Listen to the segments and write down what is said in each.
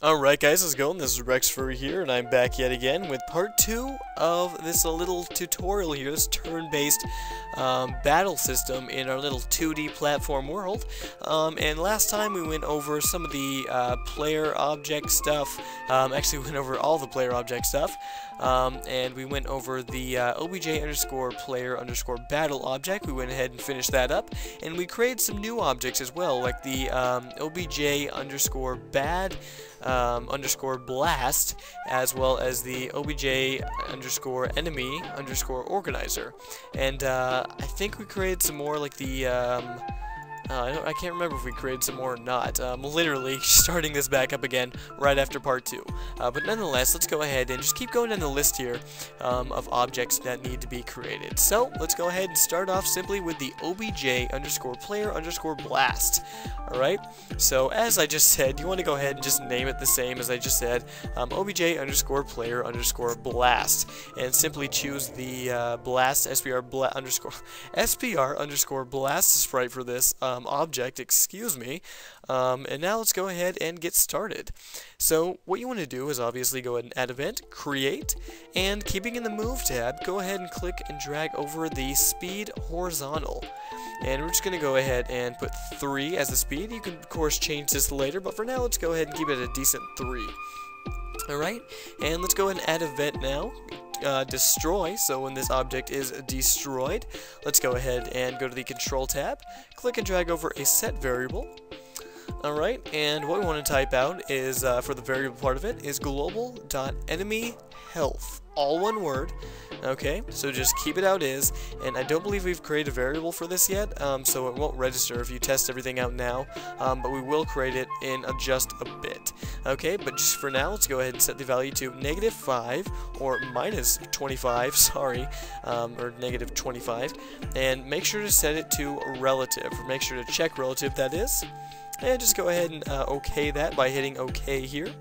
Alright guys, how's it going? This is Rexfur here, and I'm back yet again with part 2 of this little tutorial here, this turn-based battle system in our little 2D platform world. And last time we went over some of the player object stuff, actually we went over all the player object stuff, and we went over the obj_player_battle object. We went ahead and finished that up, and we created some new objects as well, like the obj_blast, as well as the obj_enemy_organizer. And I think we created some more, like the I can't remember if we created some more or not. Literally starting this back up again right after part 2. But nonetheless, let's go ahead and just keep going down the list here of objects that need to be created. So let's go ahead and start off simply with the obj_player_blast. Alright, so as I just said, you want to go ahead and just name it the same as I just said, obj_player_blast, and simply choose the blast SPR_blast sprite for this object, excuse me. And now let's go ahead and get started. So what you want to do is obviously go ahead and add event, create, and keeping in the move tab, go ahead and click and drag over the speed horizontal. And we're just going to go ahead and put 3 as the speed. You can of course change this later, but for now let's go ahead and keep it at a decent 3. Alright, and let's go ahead and add event now. Destroy, so when this object is destroyed, let's go ahead and go to the control tab, click and drag over a set variable. Alright, and what we want to type out is, for the variable part of it, is global.enemyhealth. All one word. Okay, so just keep it out is, and I don't believe we've created a variable for this yet, so it won't register if you test everything out now, but we will create it in just a bit. Okay, but just for now, let's go ahead and set the value to -5 or -25, sorry, or -25, and make sure to set it to relative, or make sure to check relative, that is. And just go ahead and OK that by hitting OK here.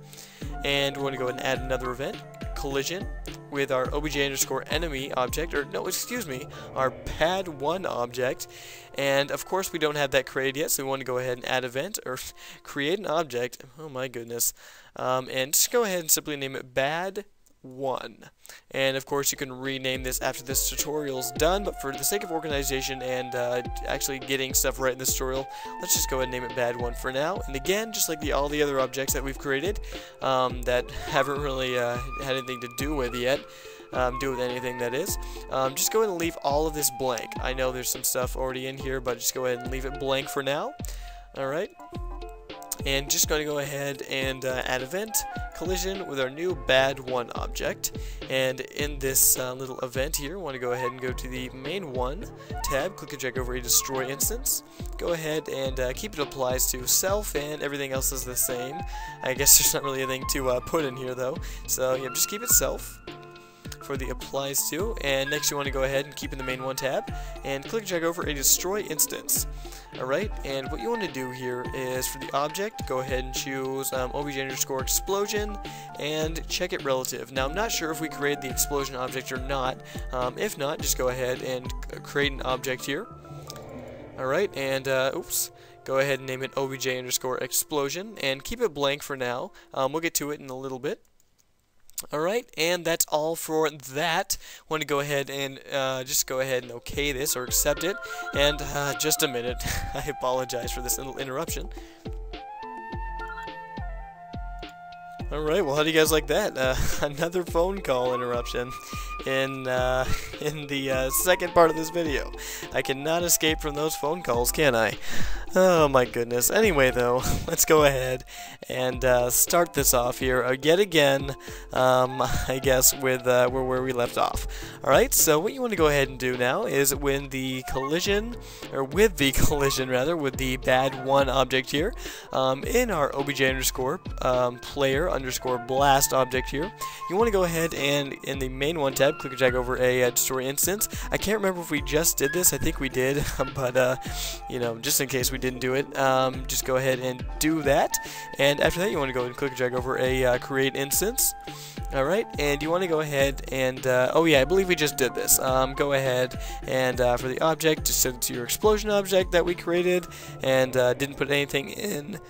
And we're going to go ahead and add another event, collision, with our obj_enemy object, or no, excuse me, our pad1 object. And of course we don't have that created yet, so we want to go ahead and add event, or create an object, oh my goodness, and just go ahead and simply name it bad1. And of course you can rename this after this tutorial's done, but for the sake of organization and actually getting stuff right in this tutorial, let's just go ahead and name it bad1 for now. And again, just like all the other objects that we've created that haven't really had anything to do with yet, anything that is, just go ahead and leave all of this blank. I know there's some stuff already in here, but just go ahead and leave it blank for now. Alright, and just going to go ahead and add event, collision, with our new bad1 object. And in this little event here, we want to go ahead and go to the main one tab, click and drag over a destroy instance. Go ahead and keep it applies to self, and everything else is the same. I guess there's not really anything to put in here though, so yeah, just keep it self for the applies to. And next you want to go ahead and keep in the main one tab and click and drag over a destroy instance. Alright, and what you want to do here is for the object, go ahead and choose obj_explosion and check it relative. Now I'm not sure if we created the explosion object or not. If not, just go ahead and create an object here. Alright, and oops. Go ahead and name it obj_explosion and keep it blank for now. We'll get to it in a little bit. Alright, and that's all for that. Want to go ahead and just go ahead and OK this, or accept it. And just a minute, I apologize for this little interruption. Alright, well, how do you guys like that? Another phone call interruption in the second part of this video. I cannot escape from those phone calls, can I? Oh my goodness. Anyway though, let's go ahead and start this off here yet again, I guess with where we left off. Alright, so what you want to go ahead and do now is with the collision with the bad1 object here, in our obj_player_blast object here, you want to go ahead and in the main one tab, click and drag over a destroy instance. I can't remember if we just did this. I think we did, but you know, just in case we didn't do it, just go ahead and do that. And after that, you want to go ahead and click and drag over a create instance. Alright, and you want to go ahead and, oh yeah, I believe we just did this. Go ahead and for the object, just set it to your explosion object that we created, and didn't put anything in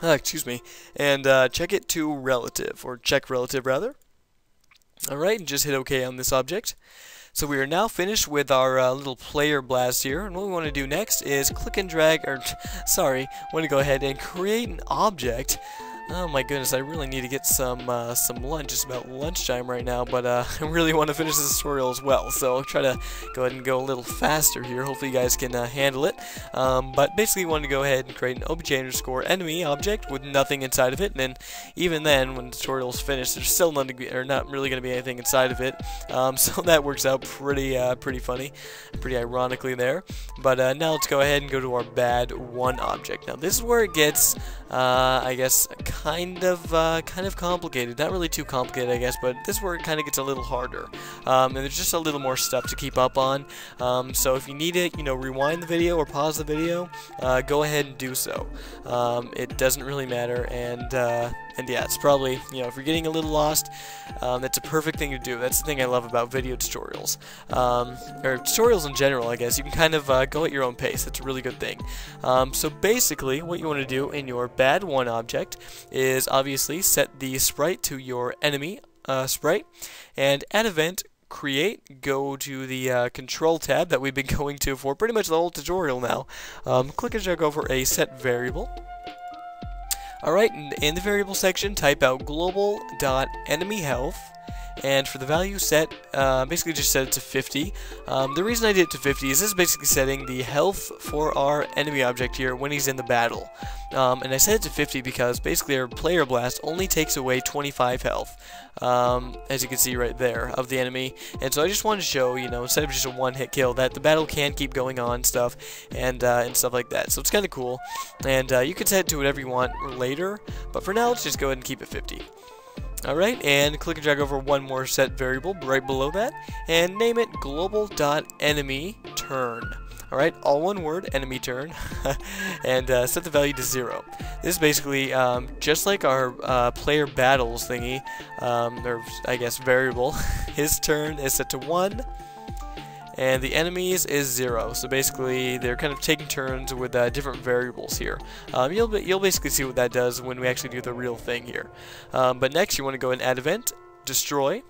excuse me, and check it to relative, or check relative rather. Alright, and just hit OK on this object. So we are now finished with our little player blast here, and what we want to do next is click and drag, or sorry, want to go ahead and create an object. Oh my goodness, I really need to get some lunch. It's about lunchtime right now, but I really want to finish this tutorial as well, so I'll try to go ahead and go a little faster here. Hopefully you guys can handle it. But basically we want to go ahead and create an obj_enemy object with nothing inside of it, and then even then, when the tutorial's finished, there's still not really going to be anything inside of it. So that works out pretty funny, pretty ironically there. But now let's go ahead and go to our bad one object. Now this is where it gets, I guess, kind of complicated. Not really too complicated, I guess, but this is where it kind of gets a little harder. And there's just a little more stuff to keep up on. So if you need it, rewind the video or pause the video. Go ahead and do so. It doesn't really matter, and yeah, it's probably, if you're getting a little lost, that's a perfect thing to do. That's the thing I love about video tutorials, or tutorials in general, I guess. You can kind of go at your own pace. That's a really good thing. So basically, what you want to do in your bad one object is obviously set the sprite to your enemy sprite, and add event create, go to the control tab that we've been going to for pretty much the whole tutorial now. Click and drag over a set variable. Alright, in the variable section, type out global.enemyhealth, and for the value set, basically just set it to 50. The reason I did it to 50 is this is basically setting the health for our enemy object here when he's in the battle. And I set it to 50 because basically our player blast only takes away 25 health, as you can see right there, of the enemy. And so I just wanted to show, instead of just a one-hit kill, that the battle can keep going on, and stuff like that. So it's kind of cool. And you can set it to whatever you want later, but for now, let's just go ahead and keep it 50. Alright, and click and drag over one more set variable right below that, and name it global.enemyturn. Alright, all one word, enemy turn, and set the value to 0. This is basically just like our player battles thingy, or I guess variable. His turn is set to 1, and the enemies is 0. So basically, they're kind of taking turns with different variables here. You'll basically see what that does when we actually do the real thing here. But next, you want to go and add event, destroy,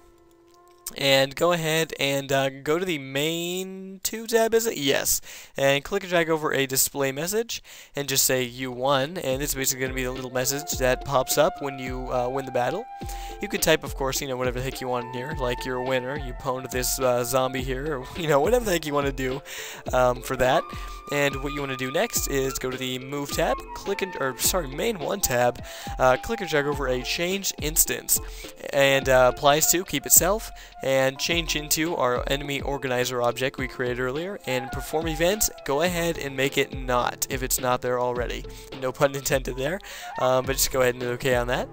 and go ahead and go to the main 2 tab, is it? Yes. And click and drag over a display message and just say you won, and it's basically going to be the little message that pops up when you win the battle. You could type, of course, whatever the heck you want in here, like you're a winner, you pwned this zombie here, or whatever the heck you want to do for that. And what you want to do next is go to the Move tab, Main 1 tab, click and drag over a Change Instance, and applies to keep itself, and change into our enemy organizer object we created earlier, and perform events, go ahead and make it not, if it's not there already. No pun intended there, but just go ahead and hit OK on that.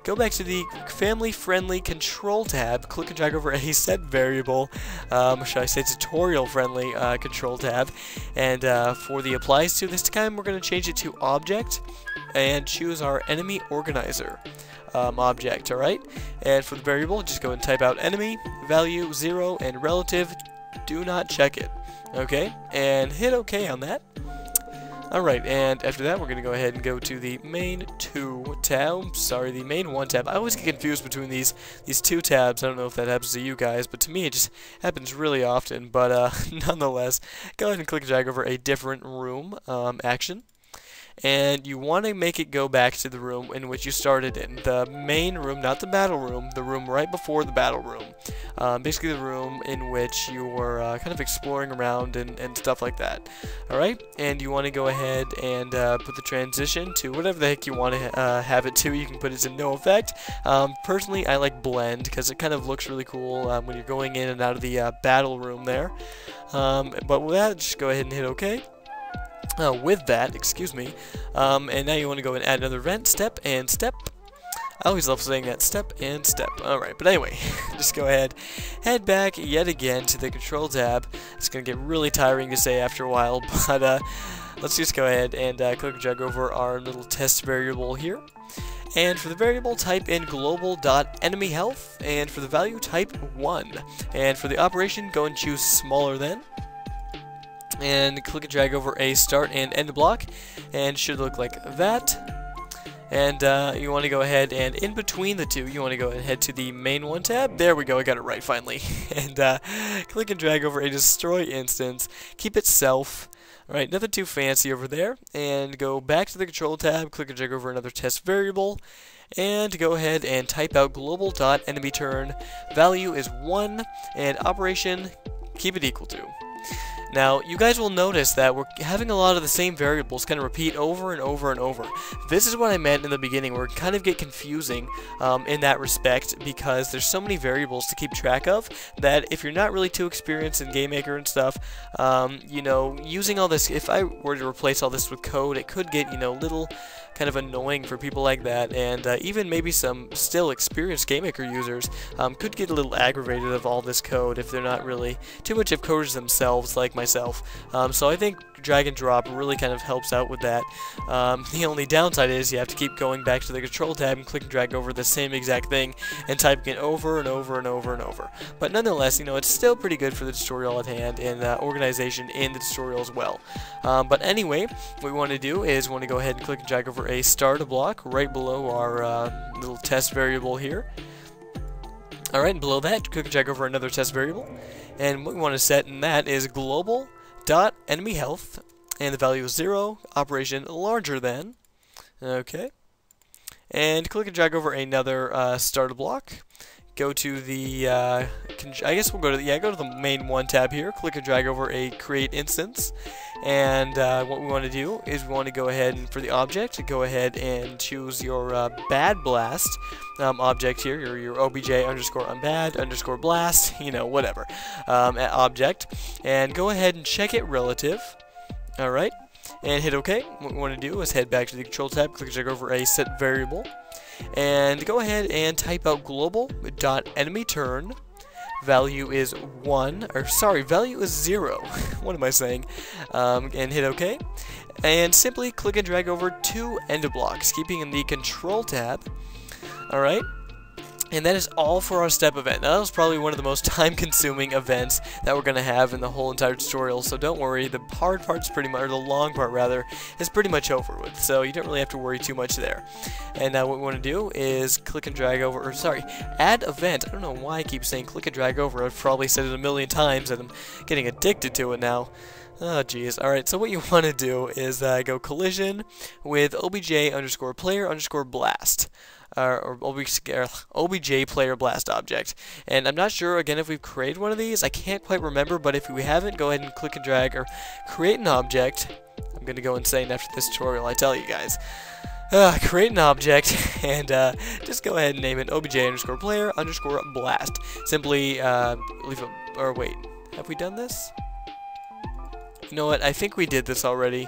Go back to the family-friendly control tab, click and drag over a set variable, should I say tutorial-friendly control tab, and for the applies to this time, we're going to change it to object, and choose our enemy organizer object, alright? And for the variable, just go and type out enemy, value 0, and relative, do not check it, okay? And hit OK on that. Alright, and after that, we're going to go ahead and go to the main 2 tab. Sorry, the main 1 tab. I always get confused between these 2 tabs. I don't know if that happens to you guys, but to me it just happens really often. But nonetheless, go ahead and click and drag over a different room action. And you want to make it go back to the room in which you started in. The main room, not the battle room, the room right before the battle room. Basically the room in which you were kind of exploring around and stuff like that. Alright, and you want to go ahead and put the transition to whatever the heck you want to have it to. You can put it to no effect. Personally, I like blend because it kind of looks really cool when you're going in and out of the battle room there. But with that, just go ahead and hit OK. With that, excuse me, and now you want to go and add another event, step and step. I always love saying that, step and step. Alright, but anyway, just go ahead, head back yet again to the control tab. It's going to get really tiring to say after a while, but let's just go ahead and click and drag over our little test variable here. And for the variable, type in global.enemyhealth, and for the value, type 1. And for the operation, go and choose smaller than. And click and drag over a start and end block, and should look like that. And you want to go ahead and in between the two, you want to go and head to the main one tab. There we go, I got it right finally. And click and drag over a destroy instance. Keep it self. Alright, nothing too fancy over there. And go back to the control tab, click and drag over another test variable. And go ahead and type out global.enemyturn. Value is 1, and operation, keep it equal to. Now, you guys will notice that we're having a lot of the same variables kind of repeat over and over and over. This is what I meant in the beginning, where it kind of get confusing in that respect, because there's so many variables to keep track of that if you're not really too experienced in GameMaker and stuff, you know, using all this, if I were to replace all this with code, it could get, you know, little kind of annoying for people like that, and even maybe some still experienced GameMaker users could get a little aggravated of all this code if they're not really too much of coders themselves like myself. So I think drag and drop really kind of helps out with that. The only downside is you have to keep going back to the control tab and click and drag over the same exact thing and typing it over and over and over and over. But nonetheless, you know, it's still pretty good for the tutorial at hand and organization in the tutorial as well. But anyway, what we want to do is we want to go ahead and click and drag over a start block right below our little test variable here. Alright, and below that, click and drag over another test variable. And what we want to set in that is global.enemyhealth, and the value is 0, operation larger than. Okay. And click and drag over another starter block. Go to the, I guess we'll go to the, go to the main one tab here. Click and drag over a create instance. And what we want to do is we want to go ahead and for the object, go ahead and choose your bad blast object here, your obj underscore unbad underscore blast, you know, whatever, object. And go ahead and check it relative. Alright. And hit OK. What we want to do is head back to the control tab, click and drag over a set variable. And go ahead and type out global.enemyturn. Value is 1, or sorry, value is 0. What am I saying? And hit OK. And simply click and drag over 2 end blocks, keeping in the control tab. Alright. And that is all for our step event. Now, that was probably one of the most time-consuming events that we're going to have in the whole entire tutorial, so don't worry, the hard part's pretty much, or the long part rather, is pretty much over with, so you don't really have to worry too much there. And now what we want to do is click and drag over, or sorry, add event. I don't know why I keep saying click and drag over. I've probably said it a million times and I'm getting addicted to it now. Oh jeez. Alright, so what you want to do is go collision with obj underscore player underscore blast. Or obj player blast object. And I'm not sure, again, if we've created one of these. I can't quite remember, but if we haven't, go ahead and click and drag or create an object. I'm going to go insane after this tutorial, I tell you guys. Create an object, and just go ahead and name it obj underscore player underscore blast. Simply leave a, or wait, have we done this? You know what, I think we did this already.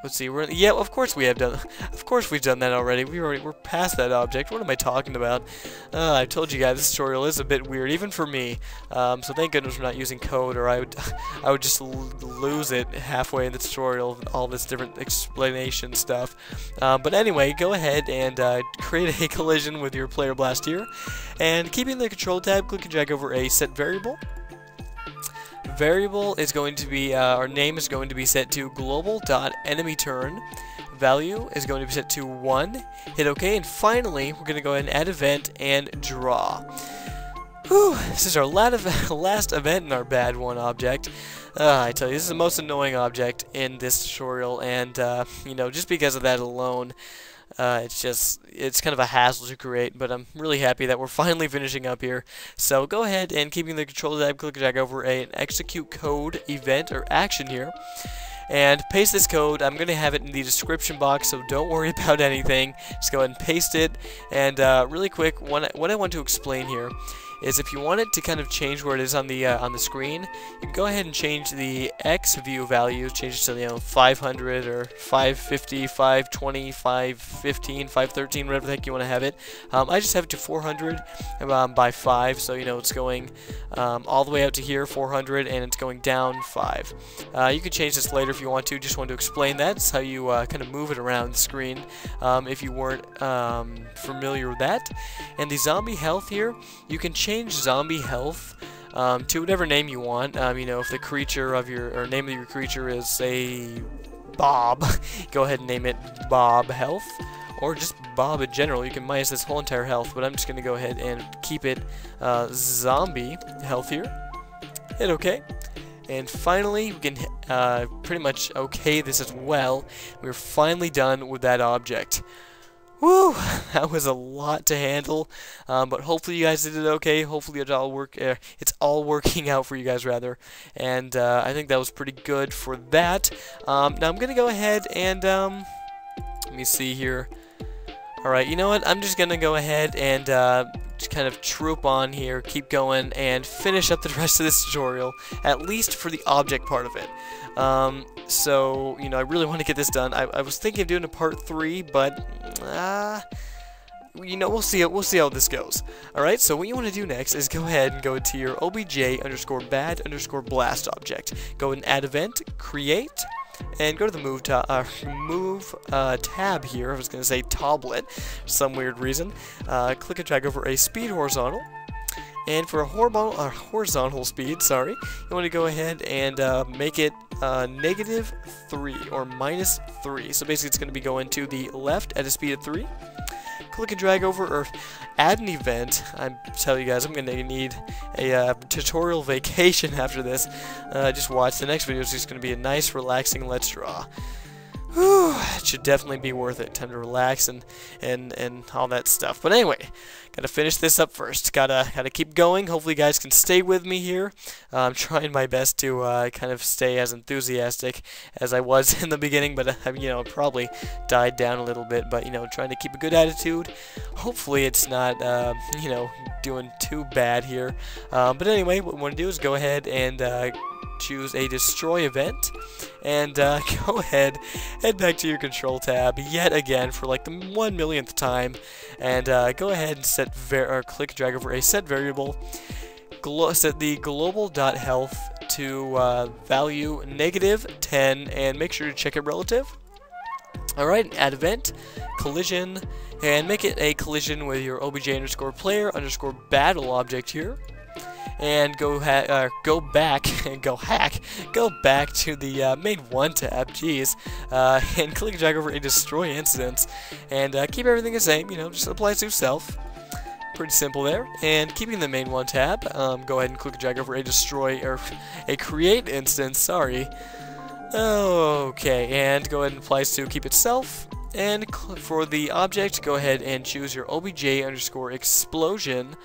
Let's see. Yeah, of course we have done. Of course we've done that already. We're past that object. What am I talking about? I told you guys this tutorial is a bit weird, even for me. So thank goodness we're not using code, or I would just lose it halfway in the tutorial. All this different explanation stuff. But anyway, go ahead and create a collision with your player blast here, and keeping the control tab, click and drag over a set variable. Variable is going to be, our name is going to be set to global.enemyturn. Value is going to be set to 1. Hit OK, and finally, we're going to go ahead and add event and draw. Whew, this is our last event in our bad one object. I tell you, this is the most annoying object in this tutorial, and, you know, just because of that alone, it's kind of a hassle to create, but I'm really happy that we're finally finishing up here. So go ahead and keeping the control tab, click and drag over an execute code event or action here. And paste this code. I'm going to have it in the description box, so don't worry about anything. Just go ahead and paste it. And really quick, what I want to explain here is if you want it to kind of change where it is on the screen, you can go ahead and change the X view value, change it to, you know, 500 or 550, 520, 515, 513, whatever the heck you want to have it. I just have it to 400 by 5, so you know it's going all the way out to here, 400, and it's going down 5. You can change this later if you want to. Just want to explain that. It's how you kind of move it around the screen if you weren't familiar with that. And the zombie health here, you can change zombie health to whatever name you want. You know, if the creature of your, or name of your creature is, say, Bob. Go ahead and name it Bob Health, or just Bob in general. You can minus this whole entire health, but I'm just going to go ahead and keep it Zombie Health here. Hit OK. And finally, we can pretty much OK this as well. We're finally done with that object. Woo! That was a lot to handle, but hopefully you guys did it okay. Hopefully it's all working out for you guys, rather. And I think that was pretty good for that. Now I'm gonna go ahead and let me see here. All right, you know what? I'm just gonna go ahead and just kind of troop on here, keep going, and finish up the rest of this tutorial, at least for the object part of it. So, you know, I really want to get this done. I was thinking of doing a part 3, but, you know, we'll see how this goes. Alright, so what you want to do next is go ahead and go to your obj_bad_blast object. Go and add event, create, and go to the move tab here. I was going to say tablet for some weird reason. Click and drag over a speed horizontal. And for a horizontal speed, sorry, you want to go ahead and make it -3 or -3. So basically it's going to be going to the left at a speed of 3. Click and drag over or add an event. I tell you guys, I'm going to need a tutorial vacation after this. Just watch. The next video is just going to be a nice, relaxing Let's Draw. Whew, it should definitely be worth it. Time to relax and all that stuff. But anyway, gotta finish this up first. Gotta keep going. Hopefully, you guys can stay with me here. I'm trying my best to kind of stay as enthusiastic as I was in the beginning, but you know, probably died down a little bit. But you know, trying to keep a good attitude. Hopefully, it's not you know, doing too bad here. But anyway, what we want to do is go ahead and choose a destroy event, and go ahead, head back to your control tab yet again for like the 1,000,000th time, and go ahead and set click drag over a set variable. Set the global.health to value -10, and make sure to check it relative. Alright, add event, collision, and make it a collision with your obj_player_battle object here. And go back to the main 1 tab, jeez, and click and drag over a destroy instance, and keep everything the same, you know, just applies to self. Pretty simple there. And keeping the main 1 tab, go ahead and click and drag over a destroy, or a create instance, sorry. Okay, and go ahead and applies to keep itself. And for the object, go ahead and choose your obj_explosion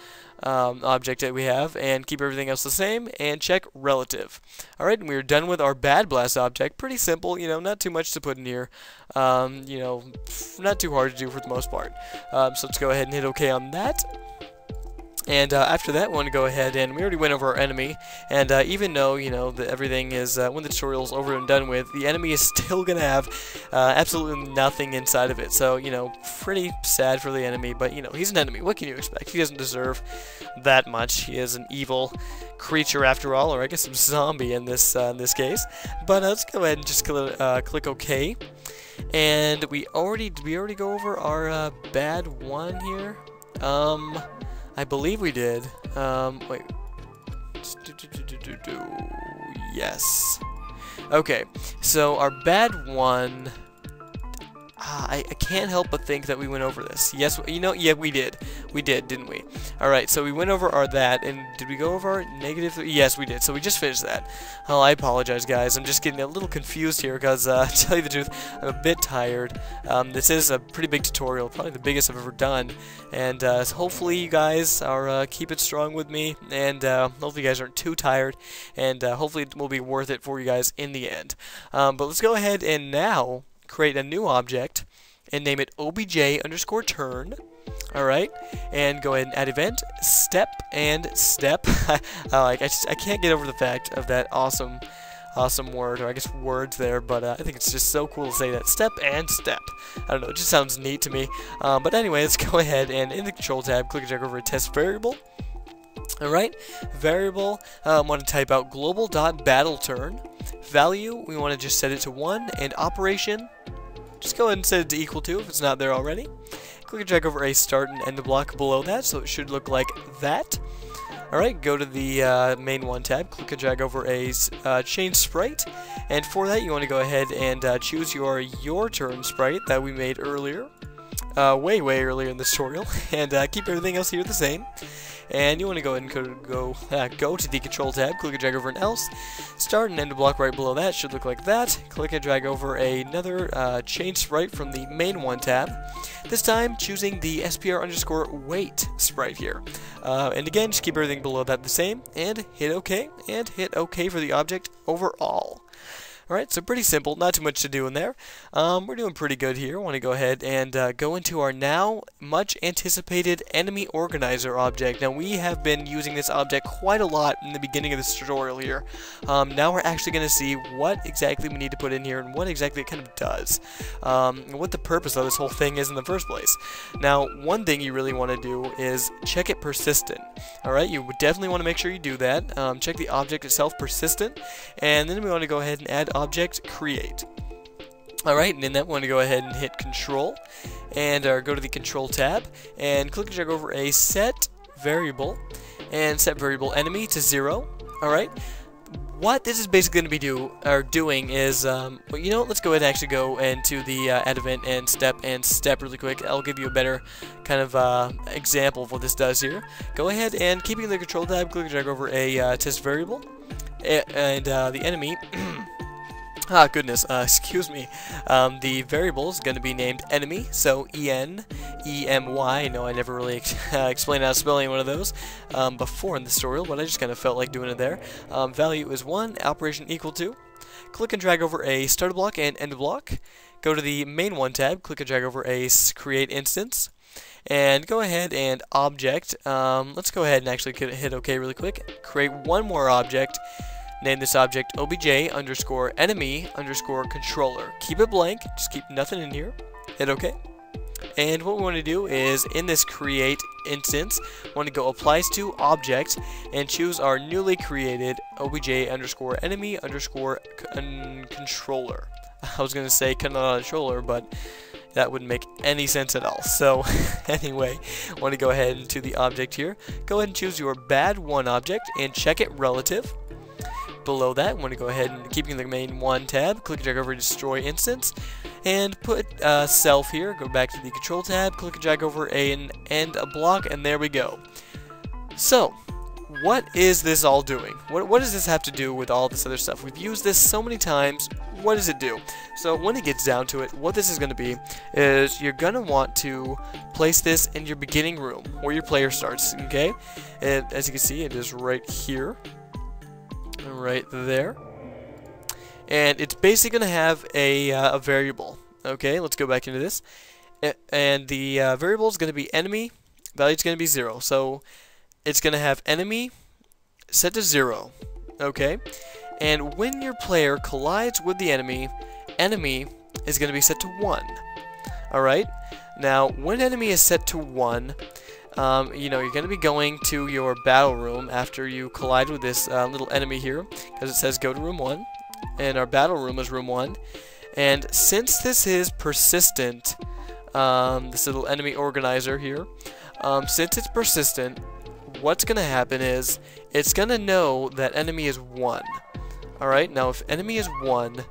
object that we have, and keep everything else the same, and check relative. Alright, and we're done with our bad blast object. Pretty simple, you know, not too much to put in here. You know, not too hard to do for the most part. So let's go ahead and hit OK on that. And after that, we want to go ahead, and we already went over our enemy, and even though, you know, that everything is, when the tutorial's over and done with, the enemy is still going to have absolutely nothing inside of it. So, you know, pretty sad for the enemy, but, you know, he's an enemy. What can you expect? He doesn't deserve that much. He is an evil creature after all, or I guess a zombie in this case. But let's go ahead and just click OK. And did we already go over our bad one here? I believe we did. Wait. Yes. Okay. So our bad one. I can't help but think that we went over this. Yes, you know, yeah, we did. We did, didn't we? Alright, so we went over our that, and did we go over our -3? Yes, we did. So we just finished that. Oh, I apologize, guys. I'm just getting a little confused here, because, to tell you the truth, I'm a bit tired. This is a pretty big tutorial, probably the biggest I've ever done, and hopefully you guys are keeping strong with me, and hopefully you guys aren't too tired, and hopefully it will be worth it for you guys in the end. But let's go ahead and now create a new object and name it obj_turn. Alright, and go ahead and add event, step, and step. I can't get over the fact of that awesome word, or I guess words there, but I think it's just so cool to say that, step and step. I don't know, it just sounds neat to me. But anyway, let's go ahead and in the control tab, click and drag over a test variable. Alright, variable, want to type out global.battleturn. Value, we want to just set it to 1, and operation, just go ahead and set it to equal to if it's not there already. Click and drag over a start and end block below that, so it should look like that. Alright, go to the main one tab, click and drag over a change sprite, and for that you want to go ahead and choose your turn sprite that we made earlier, way earlier in the tutorial, and keep everything else here the same. And you want to go ahead and go to the control tab, click and drag over an else, start and end a block right below that, should look like that. Click and drag over another change sprite from the main one tab, this time choosing the SPR_weight sprite here. And again, just keep everything below that the same, and hit OK, and hit OK for the object overall. Alright, so pretty simple, not too much to do in there. We're doing pretty good here. I want to go ahead and go into our now much anticipated enemy organizer object. Now we have been using this object quite a lot in the beginning of this tutorial here. Now we're actually going to see what exactly we need to put in here and what exactly it kind of does. What the purpose of this whole thing is in the first place. Now one thing you really want to do is check it persistent. Alright, you would definitely want to make sure you do that. Check the object itself persistent, and then we want to go ahead and add object create. Alright, and then that we want to go ahead and hit control and go to the control tab and click and drag over a set variable and set variable enemy to 0. Alright, what this is basically going to be doing is, well, you know, let's go ahead and actually go into the add event and step really quick. I'll give you a better kind of example of what this does here. Go ahead and keeping the control tab, click and drag over a test variable and the enemy excuse me. The variable is going to be named enemy, so E-N-E-M-Y. No, I never really explained how to spell any one of those before in this tutorial, but I just kind of felt like doing it there. Value is 1, operation equal to. Click and drag over a start block and end block. Go to the main one tab, click and drag over a create instance. And go ahead and object. Let's go ahead and actually hit OK really quick. Create one more object. Name this object obj_enemy_controller. Keep it blank, just keep nothing in here. Hit OK. And what we want to do is, in this create instance, we want to go applies to object and choose our newly created obj_enemy_controller. I was going to say controller, but that wouldn't make any sense at all. So anyway, I want to go ahead into the object here. Go ahead and choose your bad1 object and check it relative. Below that, I want to go ahead and keeping the main one tab, click and drag over destroy instance, and put self here. Go back to the control tab, click and drag over and end a block, and there we go. So, what is this all doing? What does this have to do with all this other stuff? We've used this so many times. What does it do? So when it gets down to it, what this is going to be is you're going to want to place this in your beginning room where your player starts. Okay, and as you can see, it is right here. Right there, and it's basically going to have a variable. Okay, let's go back into this, and the variable is going to be enemy. Value is going to be 0, so it's going to have enemy set to 0. Okay, and when your player collides with the enemy is going to be set to 1. All right, now when enemy is set to 1, you know, you're going to be going to your battle room after you collide with this little enemy here, because it says go to room 1, and our battle room is room 1. And since this is persistent, this little enemy organizer here, since it's persistent, what's going to happen is it's going to know that enemy is 1. Alright, now if enemy is 1,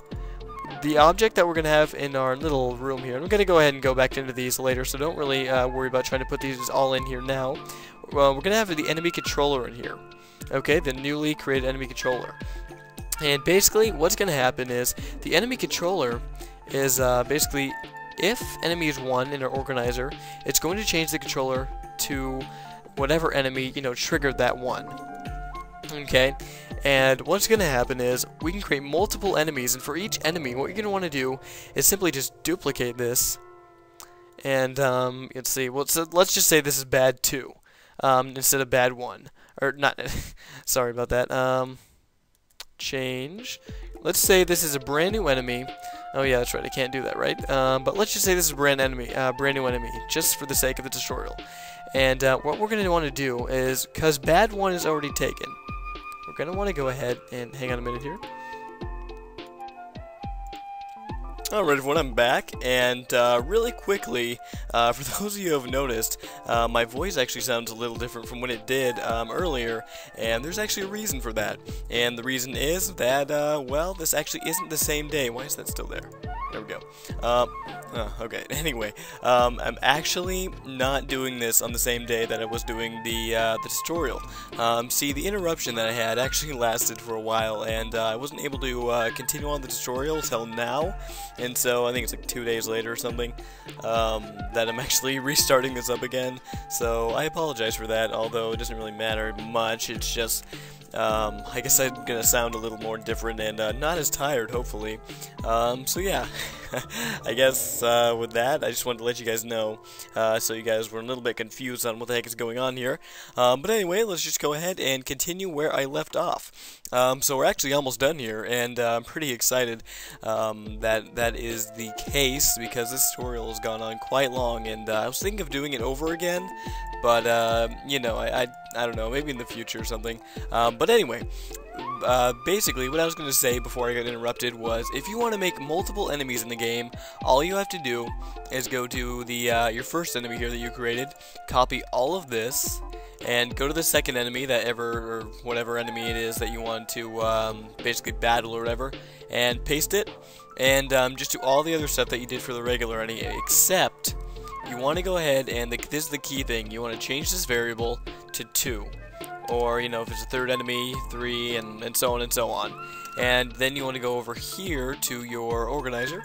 the object that we're going to have in our little room here, and I'm going to go ahead and go back into these later, so don't really worry about trying to put these all in here now. Well, we're going to have the enemy controller in here. Okay, the newly created enemy controller. And basically, what's going to happen is the enemy controller is basically, if enemy is 1 in our organizer, it's going to change the controller to whatever enemy, you know, triggered that 1. Okay, and what's going to happen is we can create multiple enemies, and for each enemy, what you're going to want to do is simply just duplicate this. And let's see, well, so let's just say this is bad 2 instead of bad 1, or not. Sorry about that. Change. Let's say this is a brand new enemy. Oh yeah, that's right. I can't do that, right? But let's just say this is a brand new enemy, just for the sake of the tutorial. And what we're going to want to do is, because bad 1 is already taken, we're going to want to go ahead and hang on a minute here. Alright everyone, I'm back, and really quickly, for those of you who have noticed, my voice actually sounds a little different from what it did earlier, and there's actually a reason for that. And the reason is that, well, this actually isn't the same day. Why is that still there? There we go. Okay, anyway, I'm actually not doing this on the same day that I was doing the tutorial. See, the interruption that I had actually lasted for a while, and I wasn't able to continue on the tutorial till now, and so I think it's like 2 days later or something that I'm actually restarting this up again. So I apologize for that, although it doesn't really matter much. It's just I guess I'm gonna sound a little more different and not as tired, hopefully. So yeah, I guess with that, I just wanted to let you guys know, so you guys were a little bit confused on what the heck is going on here. But anyway, let's just go ahead and continue where I left off. So we're actually almost done here, and I'm pretty excited that is the case, because this tutorial has gone on quite long, and I was thinking of doing it over again, but you know, I don't know, maybe in the future or something. But anyway, basically what I was going to say before I got interrupted was, if you want to make multiple enemies in the game, all you have to do is go to the your first enemy here that you created, copy all of this, and go to the second enemy, or whatever enemy it is that you want to basically battle or whatever, and paste it, and just do all the other stuff that you did for the regular enemy, except you want to go ahead and this is the key thing, you want to change this variable to 2. Or, you know, if it's a third enemy, 3, and so on and so on. And then you want to go over here to your organizer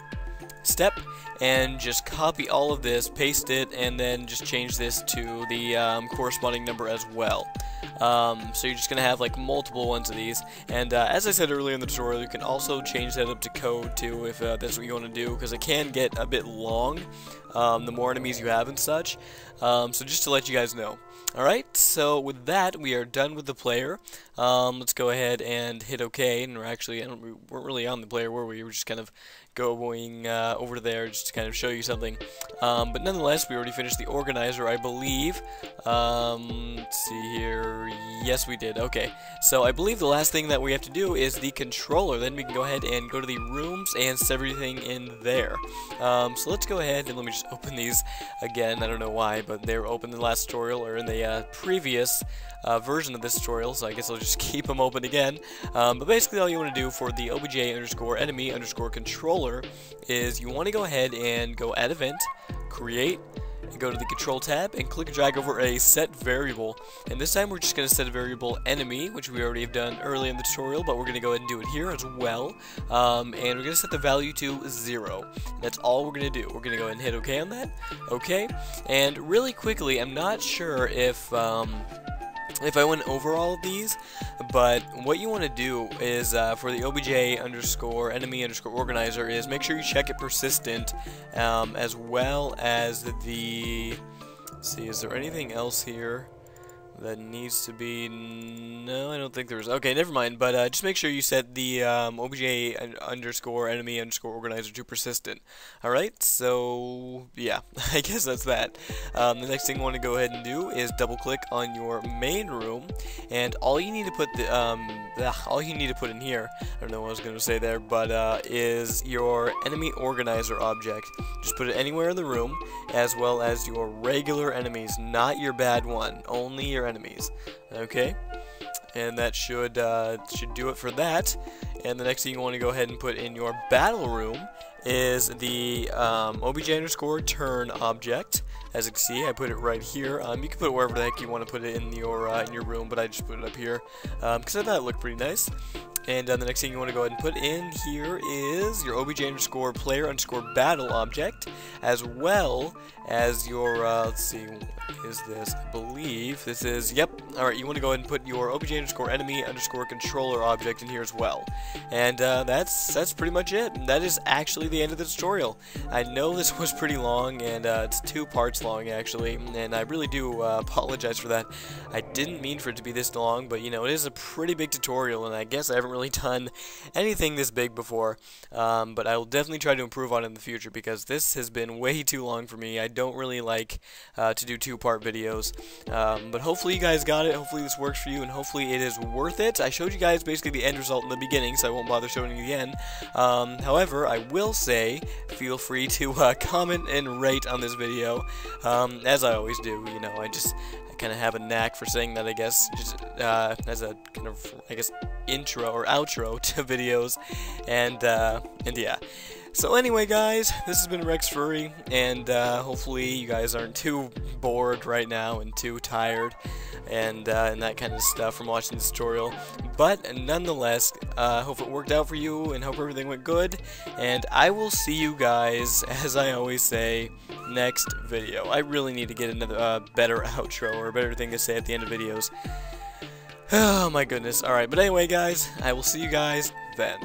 step and just copy all of this, paste it, and then just change this to the corresponding number as well. So you're just going to have like multiple ones of these. And as I said earlier in the tutorial, you can also change that up to code too, if that's what you want to do, because it can get a bit long, the more enemies you have and such. So just to let you guys know. Alright, so with that, we are done with the player. Let's go ahead and hit OK, and we weren't really on the player, were we? We were just kind of going over there just to kind of show you something. But nonetheless, we already finished the organizer, I believe. Let's see here. Yes, we did. Okay, so I believe the last thing that we have to do is the controller. Then we can go ahead and go to the rooms and set everything in there. So let's go ahead and let me just open these again. I don't know why, but they were open in the last tutorial, or in the previous version of this tutorial, so I guess I'll just keep them open again. But basically all you want to do for the obj_enemy_controller is you want to go ahead and go add event, create, and go to the control tab and click and drag over a set variable. And this time we're just going to set a variable enemy, which we already have done early in the tutorial, but we're going to go ahead and do it here as well. And we're going to set the value to 0. And that's all we're going to do. We're going to go ahead and hit OK on that. OK. And really quickly, I'm not sure if I went over all of these, but what you want to do is for the obj_enemy_organizer is make sure you check it persistent, as well as the, let's see, is there anything else here that needs to be? No, I don't think there's. Okay, never mind. But just make sure you set the obj_enemy_organizer to persistent. All right. So yeah, I guess that's that. The next thing you want to go ahead and do is double click on your main room, and all you need to put in here, I don't know what I was going to say there, but is your enemy organizer object. Just put it anywhere in the room, as well as your regular enemies, not your bad one, only your enemies. Okay, and that should do it for that. And the next thing you want to go ahead and put in your battle room is the obj_turn object. As you can see, I put it right here. You can put it wherever the heck you want to put it in your room, but I just put it up here because I thought it looked pretty nice. And the next thing you want to go ahead and put in here is your obj_player_battle object, as well as your, let's see, is this, I believe this is, yep, alright, you want to go ahead and put your obj_enemy_controller object in here as well. And that's pretty much it. That is actually the end of the tutorial. I know this was pretty long, and it's 2 parts long actually, and I really do apologize for that. I didn't mean for it to be this long, but you know, it is a pretty big tutorial, and I guess I haven't haven't really done anything this big before, but I will definitely try to improve on it in the future because this has been way too long for me. I don't really like to do two-part videos, but hopefully you guys got it. Hopefully this works for you, and hopefully it is worth it. I showed you guys basically the end result in the beginning, so I won't bother showing you again. However, I will say, feel free to comment and rate on this video, as I always do. You know, I kind of have a knack for saying that, I guess, just as a kind of, I guess, intro or outro to videos, and yeah. So anyway, guys, this has been Rex Furry, and hopefully you guys aren't too bored right now and too tired and that kind of stuff from watching this tutorial. But nonetheless, hope it worked out for you and hope everything went good. And I will see you guys, as I always say, next video. I really need to get another better outro or a better thing to say at the end of videos. Oh my goodness. Alright, but anyway, guys, I will see you guys then.